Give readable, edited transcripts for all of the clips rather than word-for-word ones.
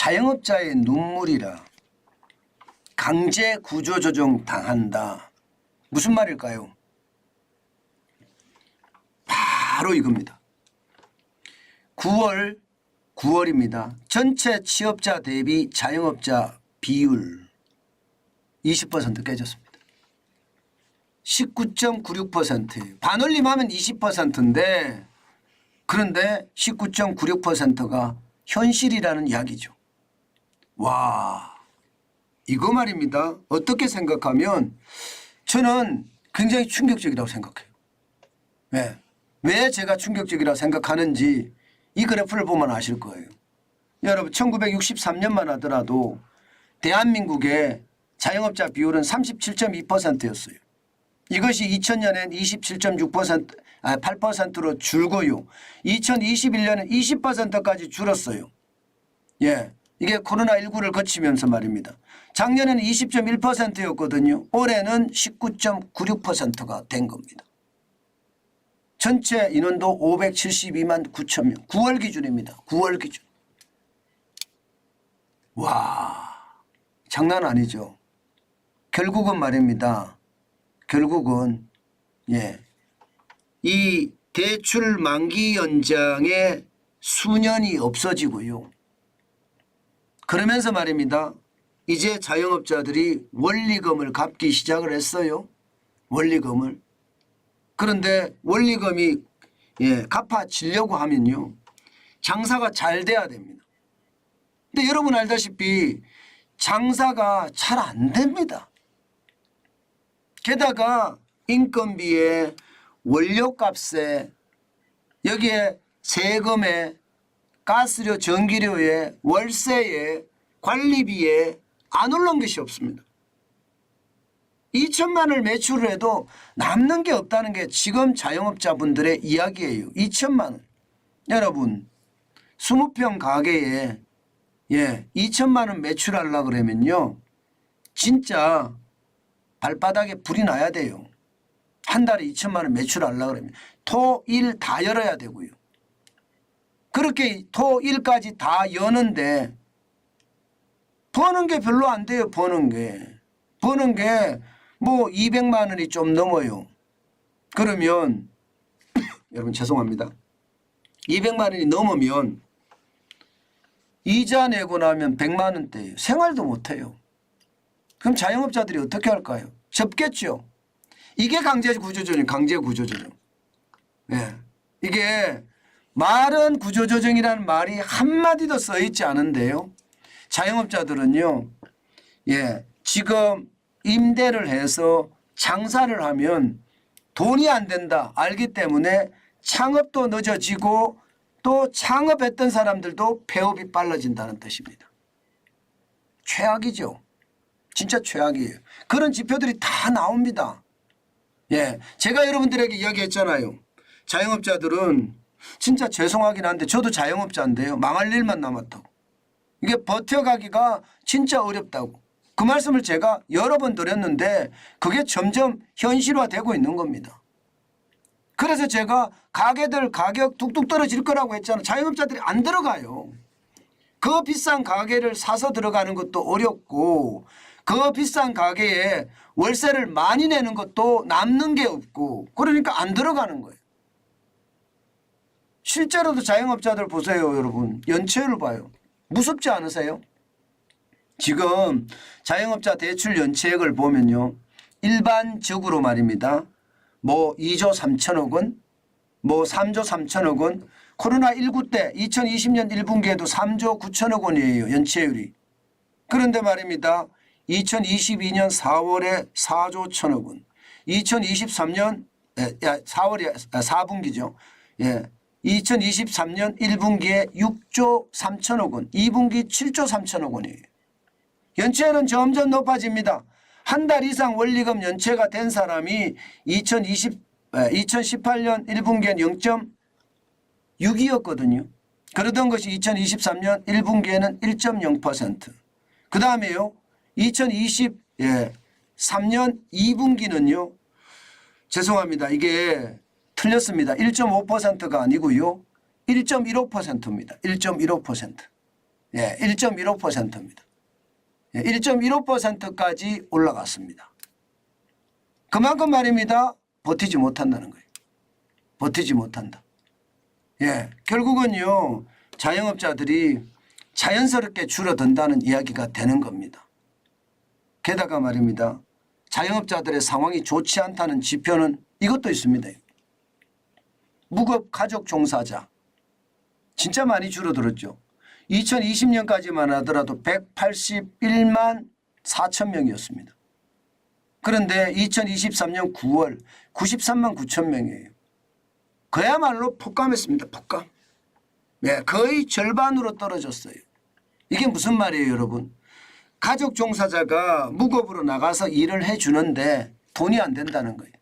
자영업자의 눈물이라 강제 구조조정 당한다. 무슨 말일까요? 바로 이겁니다. 9월입니다. 전체 취업자 대비 자영업자 비율 20% 깨졌습니다. 19.96%예요. 반올림하면 20%인데 그런데 19.96%가 현실이라는 이야기죠. 와, 이거 말입니다. 어떻게 생각하면 저는 굉장히 충격적이라고 생각해요. 왜 제가 충격적이라고 생각하는지 이 그래프를 보면 아실 거예요. 여러분 1963년만 하더라도 대한민국의 자영업자 비율은 37.2%였어요. 이것이 2000년엔 27.6%, 8%로 줄고요. 2021년엔 20%까지 줄었어요. 예, 이게 코로나19를 거치면서 말입니다. 작년에는 20.1%였거든요. 올해는 19.96%가 된 겁니다. 전체 인원도 572만 9천 명. 9월 기준입니다. 9월 기준. 와, 장난 아니죠. 결국은 말입니다. 결국은 이 대출 만기 연장의 수년이 없어지고요. 그러면서 말입니다. 이제 자영업자들이 원리금을 갚기 시작을 했어요. 원리금을. 그런데 원리금이 갚아지려고 하면요. 장사가 잘 돼야 됩니다. 근데 여러분 알다시피 장사가 잘 안 됩니다. 게다가 인건비에 원료값에 여기에 세금에 가스료 전기료에 월세에 관리비에 안 올라온 것이 없습니다. 2천만 원을 매출을 해도 남는 게 없다는 게 지금 자영업자분들의 이야기예요. 2천만 원. 여러분 20평 가게에 2천만 원 매출하려고 그러면요. 진짜 발바닥에 불이 나야 돼요. 한 달에 2천만 원 매출하려고 그러면 토, 일 다 열어야 되고요. 그렇게 토, 일까지 다 여는데 버는 게 별로 안 돼요. 버는 게 뭐 200만 원이 좀 넘어요. 그러면 여러분 죄송합니다. 200만 원이 넘으면 이자 내고 나면 100만 원대예요. 생활도 못해요. 그럼 자영업자들이 어떻게 할까요? 접겠죠. 이게 강제 구조조정, 강제 구조조정. 이게 말은 구조조정이라는 말이 한마디도 써있지 않은데요. 자영업자들은요. 지금 임대를 해서 장사를 하면 돈이 안 된다 알기 때문에 창업도 늦어지고 또 창업했던 사람들도 폐업이 빨라진다는 뜻입니다. 최악이죠. 진짜 최악이에요. 그런 지표들이 다 나옵니다. 제가 여러분들에게 이야기했잖아요. 자영업자들은 진짜 죄송하긴 한데 저도 자영업자인데요. 망할 일만 남았다고. 이게 버텨가기가 진짜 어렵다고. 그 말씀을 제가 여러 번 드렸는데 그게 점점 현실화되고 있는 겁니다. 그래서 제가 가게들 가격 뚝뚝 떨어질 거라고 했잖아요. 자영업자들이 안 들어가요. 그 비싼 가게를 사서 들어가는 것도 어렵고 그 비싼 가게에 월세를 많이 내는 것도 남는 게 없고 그러니까 안 들어가는 거예요. 실제로도 자영업자들 보세요. 여러분 연체율을 봐요. 무섭지 않으세요? 지금 자영업자 대출 연체액을 보면요. 일반적으로 말입니다. 뭐 2조 3천억 원, 뭐 3조 3천억 원, 코로나19 때 2020년 1분기에도 3조 9천억 원이에요. 연체율이. 그런데 말입니다. 2022년 4월에 4조 1천억 원, 2023년 4분기죠. 2023년 1분기에 6조 3천억 원, 2분기 7조 3천억 원이에요. 연체는 점점 높아집니다. 한 달 이상 원리금 연체가 된 사람이 2018년 1분기엔 0.6이었거든요. 그러던 것이 2023년 1분기에는 1.0%. 그 다음에요. 2023년 2분기는요. 죄송합니다. 이게 틀렸습니다. 1.5%가 아니고요. 1.15%입니다. 1.15%. 예, 1.15%입니다. 예, 1.15%까지 올라갔습니다. 그만큼 말입니다. 버티지 못한다는 거예요. 버티지 못한다. 예, 결국은요 자영업자들이 자연스럽게 줄어든다는 이야기가 되는 겁니다. 게다가 말입니다. 자영업자들의 상황이 좋지 않다는 지표는 이것도 있습니다. 무급 가족 종사자 진짜 많이 줄어들었죠. 2020년까지만 하더라도 181만 4천 명이었습니다. 그런데 2023년 9월 93만 9천 명이에요. 그야말로 폭감했습니다. 폭감. 네, 거의 절반으로 떨어졌어요. 이게 무슨 말이에요 여러분. 가족 종사자가 무급으로 나가서 일을 해주는데 돈이 안 된다는 거예요.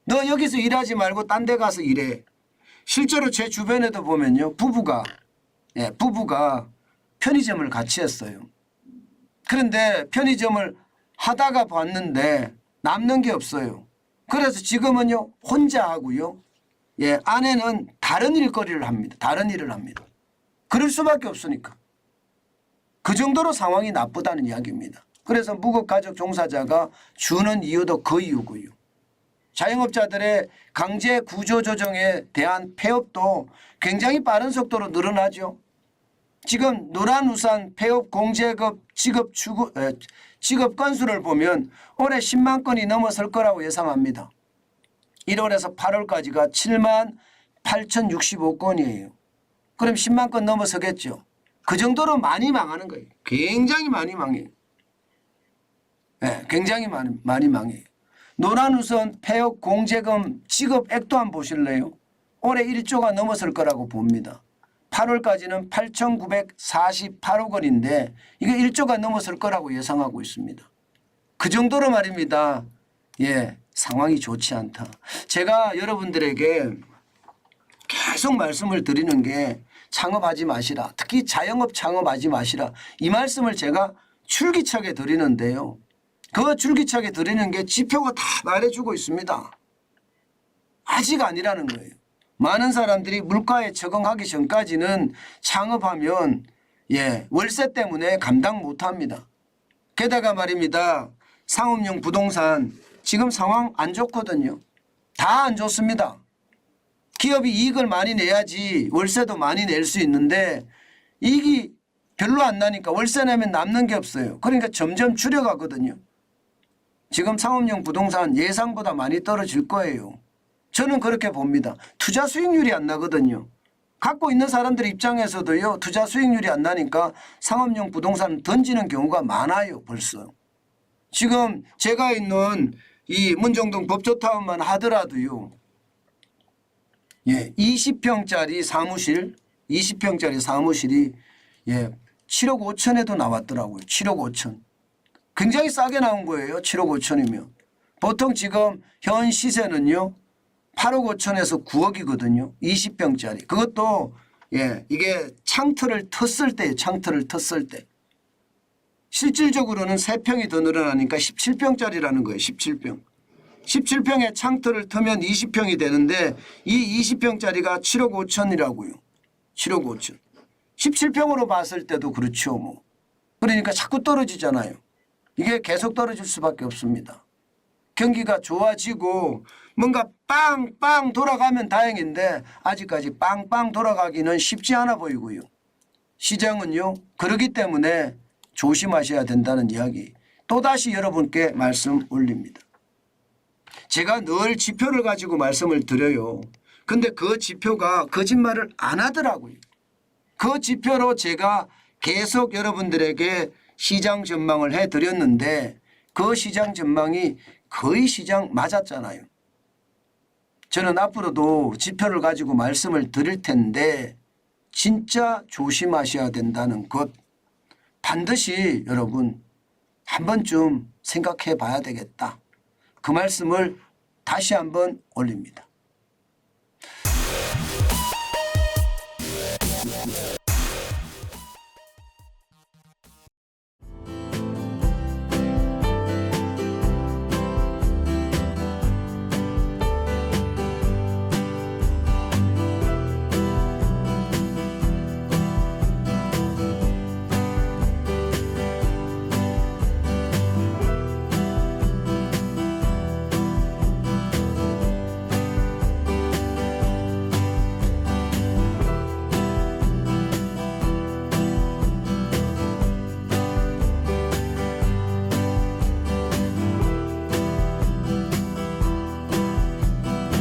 너 여기서 일하지 말고 딴 데 가서 일해. 실제로 제 주변에도 보면요. 부부가 편의점을 같이 했어요. 그런데 편의점을 하다가 봤는데 남는 게 없어요. 그래서 지금은요. 혼자 하고요. 예, 아내는 다른 일거리를 합니다. 다른 일을 합니다. 그럴 수밖에 없으니까. 그 정도로 상황이 나쁘다는 이야기입니다. 그래서 무급 가족 종사자가 주는 이유도 그 이유고요. 자영업자들의 강제 구조조정에 대한 폐업도 굉장히 빠른 속도로 늘어나죠. 지금 노란우산 폐업 공제급 지급 건수를 보면 올해 10만 건이 넘어설 거라고 예상합니다. 1월에서 8월까지가 7만 8,065건이에요. 그럼 10만 건 넘어서겠죠. 그 정도로 많이 망하는 거예요. 굉장히 많이 망해요. 네, 굉장히 많이 망해요. 노란우선 폐업 공제금 지급액도 한번 보실래요? 올해 1조가 넘어설 거라고 봅니다. 8월까지는 8,948억 원인데 이게 1조가 넘어설 거라고 예상하고 있습니다. 그 정도로 말입니다. 예, 상황이 좋지 않다. 제가 여러분들에게 계속 말씀을 드리는 게 창업하지 마시라. 특히 자영업 창업하지 마시라. 이 말씀을 제가 줄기차게 드리는데요. 그 줄기차게 드리는 게 지표가 다 말해주고 있습니다. 아직 아니라는 거예요. 많은 사람들이 물가에 적응하기 전까지는 창업하면 예, 월세 때문에 감당 못합니다. 게다가 말입니다. 상업용 부동산 지금 상황 안 좋거든요. 다 안 좋습니다. 기업이 이익을 많이 내야지 월세도 많이 낼 수 있는데 이익이 별로 안 나니까 월세 내면 남는 게 없어요. 그러니까 점점 줄여가거든요. 지금 상업용 부동산 예상보다 많이 떨어질 거예요. 저는 그렇게 봅니다. 투자 수익률이 안 나거든요. 갖고 있는 사람들 입장에서도요. 투자 수익률이 안 나니까 상업용 부동산 던지는 경우가 많아요. 벌써. 지금 제가 있는 이 문정동 법조타운만 하더라도요. 예, 20평짜리 사무실, 20평짜리 사무실이 예, 7억 5천에도 나왔더라고요. 7억 5천. 굉장히 싸게 나온 거예요. 7억 5천이면. 보통 지금 현 시세는요. 8억 5천에서 9억이거든요. 20평짜리. 그것도 예, 이게 창틀을 텄을 때예요. 창틀을 텄을 때. 실질적으로는 3평이 더 늘어나니까 17평짜리라는 거예요. 17평. 17평에 창틀을 트면 20평이 되는데 이 20평짜리가 7억 5천이라고요. 7억 5천. 17평으로 봤을 때도 그렇죠. 뭐. 그러니까 자꾸 떨어지잖아요. 이게 계속 떨어질 수밖에 없습니다. 경기가 좋아지고 뭔가 빵빵 돌아가면 다행인데 아직까지 빵빵 돌아가기는 쉽지 않아 보이고요. 시장은요. 그렇기 때문에 조심하셔야 된다는 이야기 또다시 여러분께 말씀 올립니다. 제가 늘 지표를 가지고 말씀을 드려요. 근데 그 지표가 거짓말을 안 하더라고요. 그 지표로 제가 계속 여러분들에게 시장 전망을 해드렸는데 그 시장 전망이 거의 시장 맞았잖아요. 저는 앞으로도 지표를 가지고 말씀을 드릴 텐데 진짜 조심하셔야 된다는 것 반드시 여러분 한 번쯤 생각해 봐야 되겠다. 그 말씀을 다시 한번 올립니다.